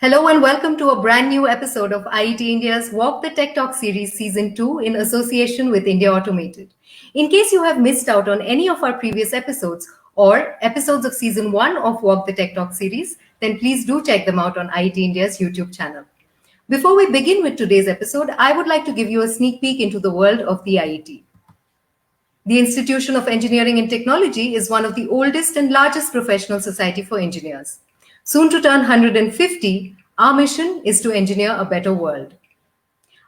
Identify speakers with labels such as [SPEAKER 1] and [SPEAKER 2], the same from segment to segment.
[SPEAKER 1] Hello and welcome to a brand new episode of IET India's Walk the Tech Talk series Season 2 in association with India Automated. In case you have missed out on any of our previous episodes or episodes of Season 1 of Walk the Tech Talk series, then please do check them out on IET India's YouTube channel. Before we begin with today's episode, I would like to give you a sneak peek into the world of the IET. The Institution of Engineering and Technology is one of the oldest and largest professional society for engineers. Soon to turn 150, our mission is to engineer a better world.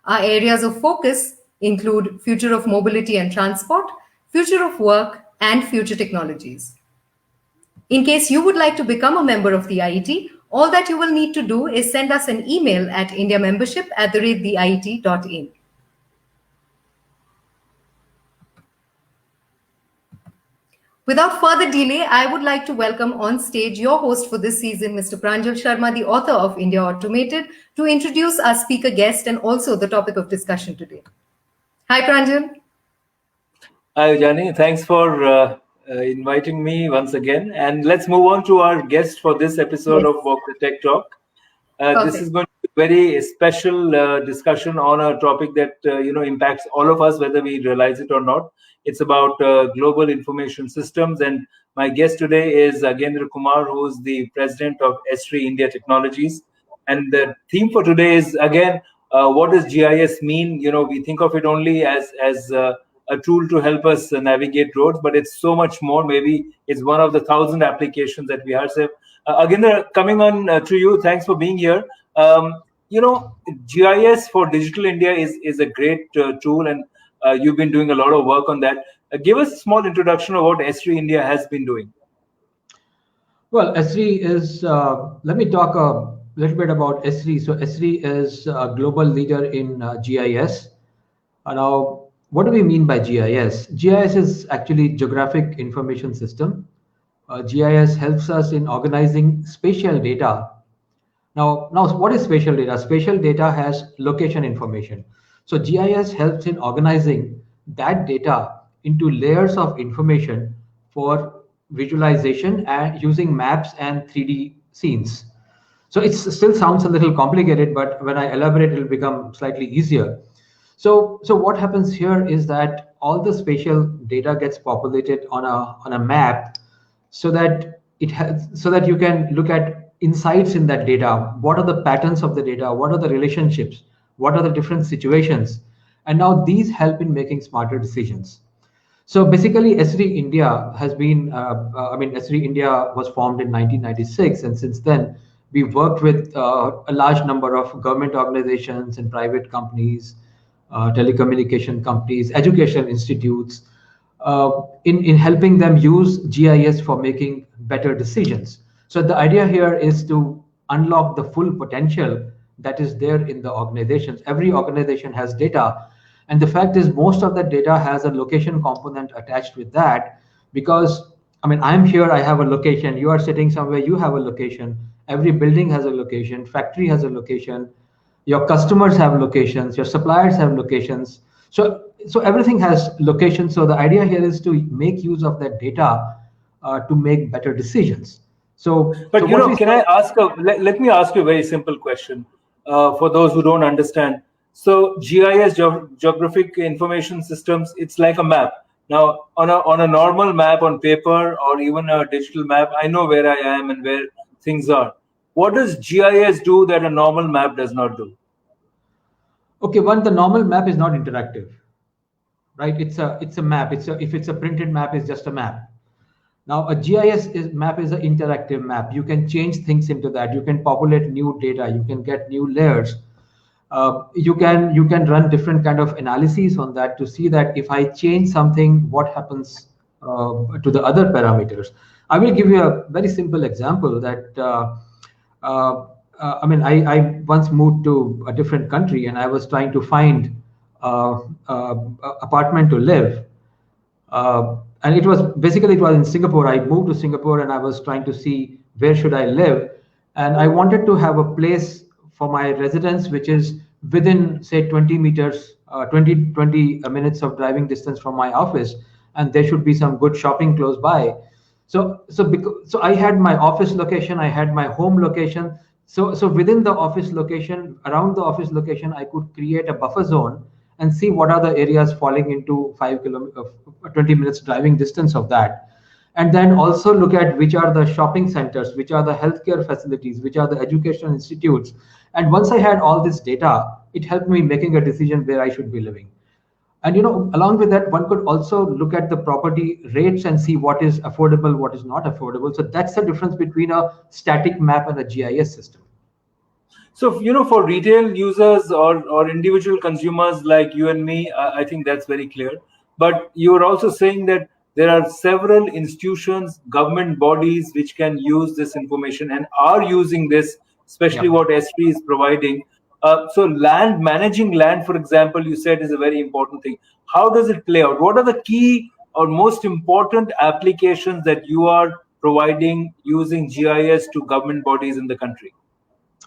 [SPEAKER 1] Our areas of focus include future of mobility and transport, future of work, and future technologies. In case you would like to become a member of the IET, all that you will need to do is send us an email at indiamembership@theiet.in. Without further delay, I would like to welcome on stage your host for this season, Mr. Pranjal Sharma, the author of India Automated, to introduce our speaker guest and also the topic of discussion today. Hi, Pranjal.
[SPEAKER 2] Hi, Ujani. Thanks for inviting me once again. And let's move on to our guest for this episode of Walk the Tech Talk. This is going to be a very special discussion on a topic that impacts all of us, whether we realize it or not. It's about global information systems, and my guest today is Agendra Kumar, who is the president of Esri India Technologies. And the theme for today is, again, what does GIS mean? We think of it only as a tool to help us navigate roads, but it's so much more. Maybe it's one of the 1,000 applications that we have. So, Agendra, coming on to you, thanks for being here. GIS for Digital India is a great tool, and you've been doing a lot of work on that. Give us a small introduction of what Esri India has been doing.
[SPEAKER 3] Well, Esri is, let me talk a little bit about Esri. So Esri is a global leader in GIS. Now, what do we mean by GIS? GIS is actually Geographic Information System. GIS helps us in organizing spatial data. Now, what is spatial data? Spatial data has location information. So GIS helps in organizing that data into layers of information for visualization and using maps and 3D scenes. So it still sounds a little complicated, but when I elaborate, it will become slightly easier. So what happens here is that all the spatial data gets populated on a map, so that you can look at insights in that data. What are the patterns of the data? What are the relationships? What are the different situations? And now these help in making smarter decisions. So basically, Esri India has been, Esri India was formed in 1996. And since then, we've worked with a large number of government organizations and private companies, telecommunication companies, educational institutes, in helping them use GIS for making better decisions. So the idea here is to unlock the full potential that is there in the organizations. Every organization has data. And the fact is, most of that data has a location component attached with that, because, I'm here, I have a location. You are sitting somewhere, you have a location. Every building has a location. Factory has a location. Your customers have locations. Your suppliers have locations. So everything has locations. So the idea here is to make use of that data to make better decisions.
[SPEAKER 2] Let me ask you a very simple question for those who don't understand. So GIS, Geographic Information Systems, it's like a map. Now, on a normal map on paper or even a digital map, I know where I am and where things are. What does GIS do that a normal map does not do?
[SPEAKER 3] Okay, the normal map is not interactive, right? It's a map. If it's a printed map, it's just a map. Now, a GIS map is an interactive map. You can change things into that. You can populate new data. You can get new layers. You can run different kind of analyses on that to see that if I change something, what happens to the other parameters. I will give you a very simple example that I once moved to a different country, and I was trying to find apartment to live. And it was in Singapore. I moved to Singapore and I was trying to see where should I live. And I wanted to have a place for my residence, which is within, say, 20 minutes of driving distance from my office. And there should be some good shopping close by. So I had my office location, I had my home location. So within the office location, around the office location, I could create a buffer zone and see what are the areas falling into 20 minutes driving distance of that. And then also look at which are the shopping centers, which are the healthcare facilities, which are the educational institutes. And once I had all this data, it helped me making a decision where I should be living. And along with that, one could also look at the property rates and see what is affordable, what is not affordable. So that's the difference between a static map and a GIS system.
[SPEAKER 2] So, for retail users or individual consumers like you and me, I think that's very clear. But you are also saying that there are several institutions, government bodies, which can use this information and are using this, especially what Esri is providing. So managing land, for example, you said is a very important thing. How does it play out? What are the key or most important applications that you are providing using GIS to government bodies in the country?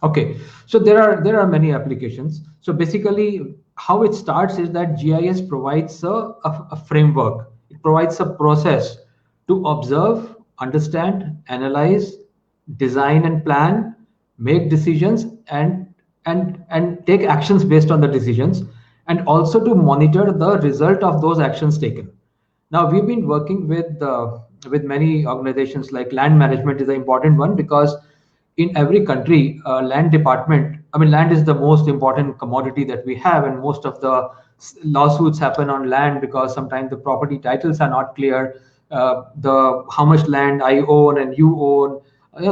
[SPEAKER 3] Okay, so there are many applications. So basically, how it starts is that GIS provides a framework. It provides a process to observe, understand, analyze, design and plan, make decisions, and take actions based on the decisions, and also to monitor the result of those actions taken. Now we've been working with many organizations. Like land management is an important one, because in every country, land department, I mean, land is the most important commodity that we have, and most of the lawsuits happen on land because sometimes the property titles are not clear. The how much land I own and you own,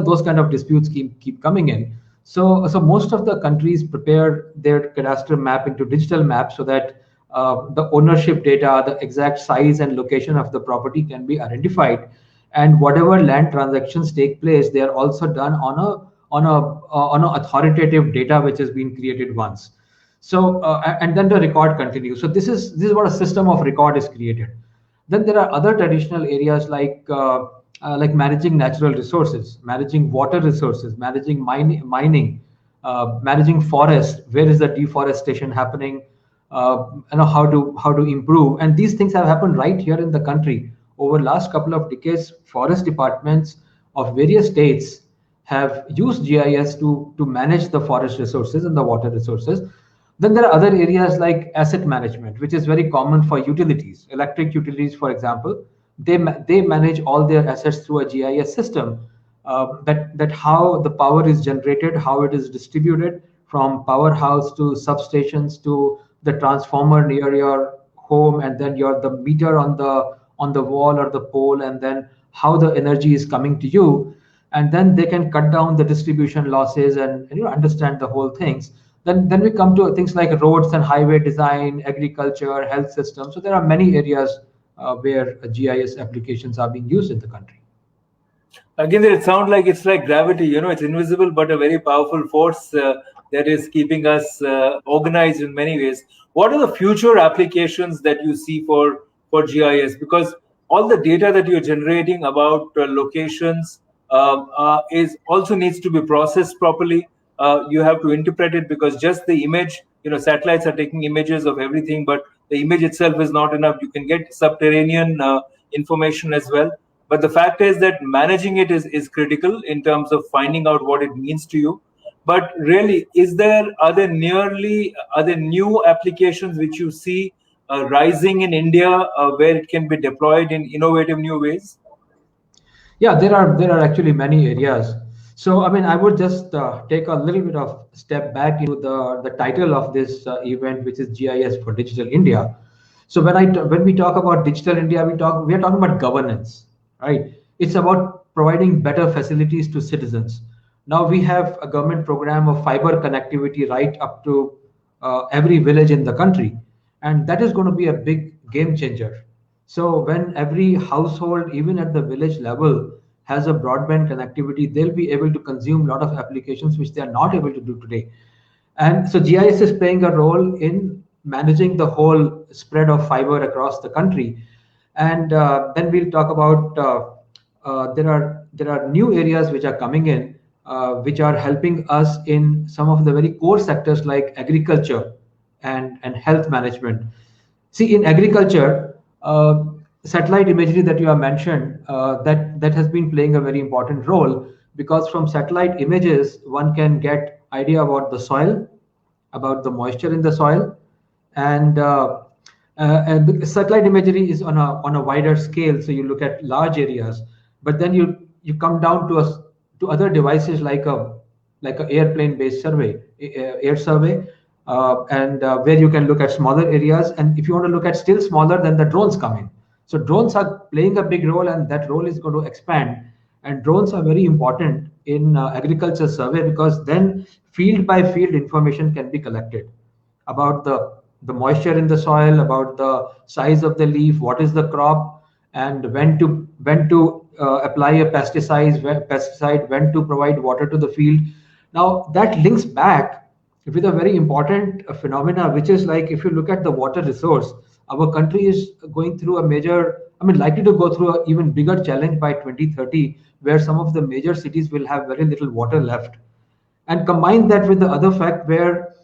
[SPEAKER 3] those kind of disputes keep coming in. So most of the countries prepare their cadastral map into digital map, so that the ownership data, the exact size and location of the property can be identified, and whatever land transactions take place, they are also done on a authoritative data which has been created once. So and then the record continues. So this is what a system of record is created. Then there are other traditional areas like managing natural resources, managing water resources, managing mining, managing forest. Where is the deforestation happening? How to improve. And these things have happened right here in the country. Over last couple of decades, forest departments of various states have used GIS to manage the forest resources and the water resources. Then there are other areas like asset management, which is very common for utilities, electric utilities, for example. They manage all their assets through a GIS system, that how the power is generated, how it is distributed from powerhouse to substations to the transformer near your home, and then the meter on the wall or the pole, and then how the energy is coming to you. And then they can cut down the distribution losses and understand the whole things. Then we come to things like roads and highway design, agriculture, health systems. So there are many areas where GIS applications are being used in the country.
[SPEAKER 2] Again, it sounds like it's like gravity. It's invisible but a very powerful force that is keeping us organized in many ways. What are the future applications that you see for GIS? Because all the data that you're generating about locations is also needs to be processed properly. You have to interpret it, because just the image, satellites are taking images of everything, but the image itself is not enough. You can get subterranean information as well. But the fact is that managing it is critical in terms of finding out what it means to you. But really, are there new applications which you see rising in India where it can be deployed in innovative new ways?
[SPEAKER 3] Yeah, there are actually many areas. So I mean, I would just take a little bit of step back into the title of this event, which is GIS for Digital India. So when we talk about Digital India, we are talking about governance, right? It's about providing better facilities to citizens. Now we have a government program of fiber connectivity right up to every village in the country, and that is going to be a big game changer. So when every household, even at the village level, has a broadband connectivity, they'll be able to consume a lot of applications which they are not able to do today. And so GIS is playing a role in managing the whole spread of fiber across the country. And then we'll talk about there are new areas which are coming in, which are helping us in some of the very core sectors like agriculture and health management. See, in agriculture, satellite imagery that you have mentioned, that has been playing a very important role, because from satellite images, one can get idea about the soil, about the moisture in the soil, and the satellite imagery is on a wider scale. So you look at large areas, but then you come down to other devices like a airplane based survey, air survey, and where you can look at smaller areas. And if you want to look at still smaller, then the drones come in. So drones are playing a big role, and that role is going to expand. And drones are very important in agriculture survey, because then field by field information can be collected about the moisture in the soil, about the size of the leaf, what is the crop, and when to apply a pesticide, when to provide water to the field. Now that links back with a very important phenomena, which is like, if you look at the water resource, our country is going through a major, I mean, likely to go through an even bigger challenge by 2030, where some of the major cities will have very little water left. And combine that with the other fact where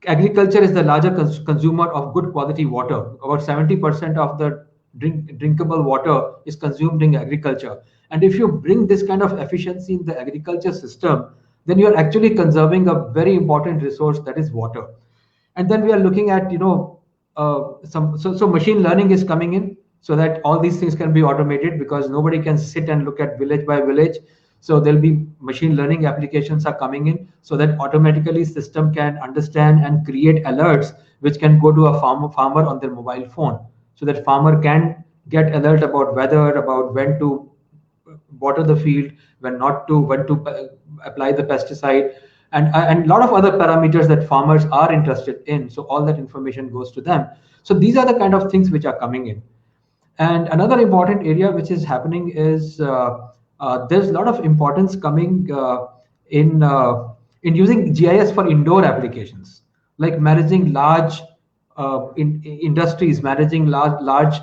[SPEAKER 3] agriculture is the larger consumer of good quality water. About 70% of the drinkable water is consumed in agriculture. And if you bring this kind of efficiency in the agriculture system, then you are actually conserving a very important resource, that is water. And then we are looking at, so machine learning is coming in, so that all these things can be automated, because nobody can sit and look at village by village. So there'll be machine learning applications are coming in, so that automatically system can understand and create alerts which can go to a farmer on their mobile phone, so that farmer can get alert about weather, about when to water the field, when to apply the pesticide, and a lot of other parameters that farmers are interested in. So all that information goes to them. So these are the kind of things which are coming in. And another important area which is happening is there's a lot of importance coming in using GIS for indoor applications, like managing large industries, managing large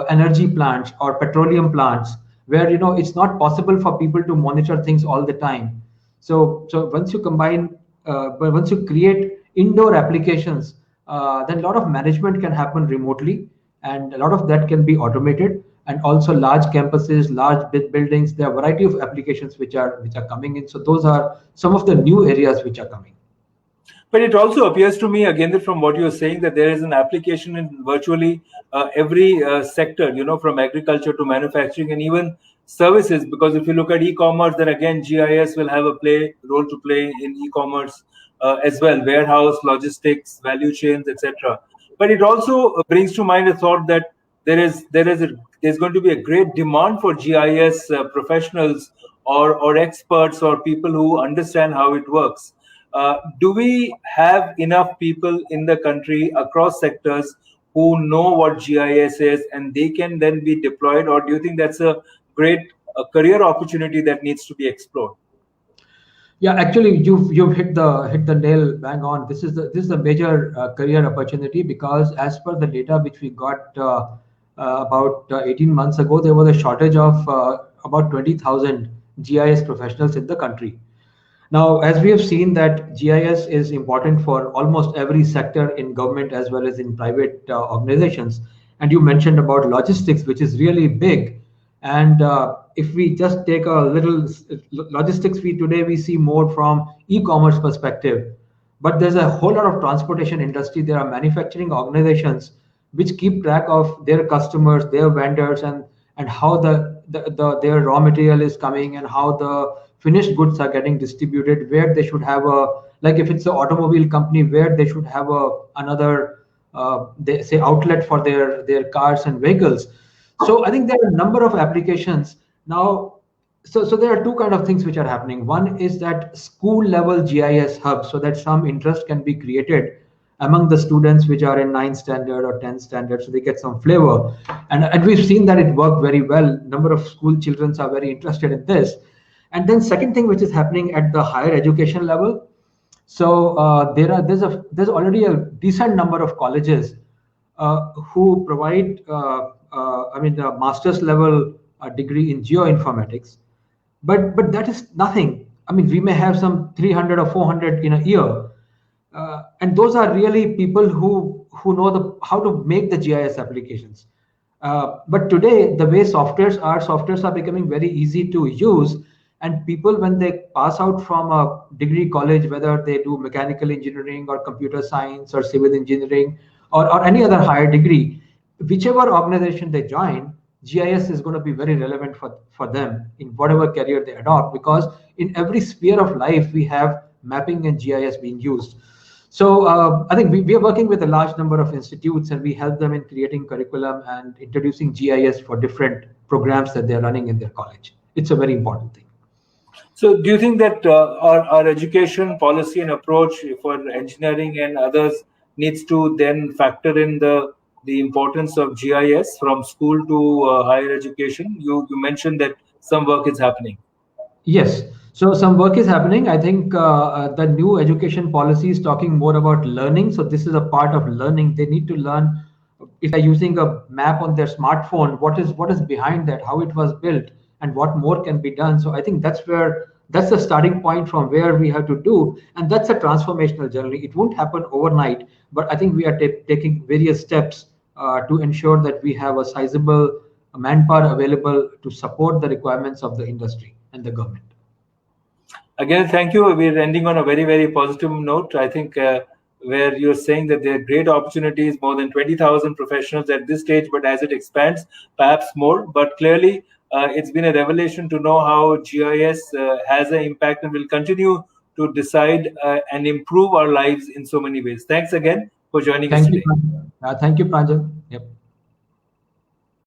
[SPEAKER 3] energy plants or petroleum plants, where it's not possible for people to monitor things all the time. So once you combine, but once you create indoor applications, then a lot of management can happen remotely, and a lot of that can be automated. And also large campuses, large buildings, there are a variety of applications which are coming in. So those are some of the new areas which are coming.
[SPEAKER 2] But it also appears to me, again, that from what you're saying, that there is an application in virtually every sector, from agriculture to manufacturing and even services. Because if you look at e-commerce, then again, GIS will have a role to play in e-commerce as well, warehouse, logistics, value chains, etc. But it also brings to mind a thought that there's going to be a great demand for GIS professionals or experts or people who understand how it works. Do we have enough people in the country across sectors who know what GIS is and they can then be deployed, or do you think that's a great career opportunity that needs to be explored?
[SPEAKER 3] Yeah, actually, you've hit the nail bang on. This is a major career opportunity, because as per the data which we got about 18 months ago, there was a shortage of about 20,000 GIS professionals in the country. Now, as we have seen that GIS is important for almost every sector in government as well as in private organizations, and you mentioned about logistics, which is really big. And if we just take a little logistics, today we see more from e-commerce perspective, but there's a whole lot of transportation industry. There are manufacturing organizations which keep track of their customers, their vendors, and how their raw material is coming, and how the finished goods are getting distributed, where they should have like if it's an automobile company, where they should have another they say outlet for their cars and vehicles. So I think there are a number of applications now. So there are two kind of things which are happening. One is that school level GIS hub, so that some interest can be created among the students which are in 9th standard or 10th standard, so they get some flavor. And we've seen that it worked very well. Number of school children are very interested in this. And then second thing which is happening at the higher education level. So there's already a decent number of colleges who provide the master's level degree in geoinformatics, but that is nothing. I mean, we may have some 300 or 400 in a year, and those are really people who know how to make the GIS applications. But today, the way softwares are becoming very easy to use, And people, when they pass out from a degree college, whether they do mechanical engineering or computer science or civil engineering or any other higher degree, whichever organization they join, GIS is going to be very relevant for them in whatever career they adopt, because in every sphere of life, we have mapping and GIS being used. So I think we are working with a large number of institutes, and we help them in creating curriculum and introducing GIS for different programs that they're running in their college. It's a very important thing.
[SPEAKER 2] So do you think that our education policy and approach for engineering and others needs to then factor in the importance of GIS from school to higher education? You mentioned that some work is happening.
[SPEAKER 3] Yes. So some work is happening. I think the new education policy is talking more about learning. So this is a part of learning. They need to learn, if they're using a map on their smartphone, what is behind that, how it was built, and what more can be done. So I think that's the starting point from where we have to do, and that's a transformational journey. It won't happen overnight, but I think we are taking various steps to ensure that we have a sizable manpower available to support the requirements of the industry and the government.
[SPEAKER 2] Again, thank you. We're ending on a very, very positive note. I think where you're saying that there are great opportunities, more than 20,000 professionals at this stage, but as it expands, perhaps more. But clearly, it's been a revelation to know how GIS has an impact and will continue to decide and improve our lives in so many ways. Thanks again for joining us today.
[SPEAKER 3] Thank you, Pranjal. Yep.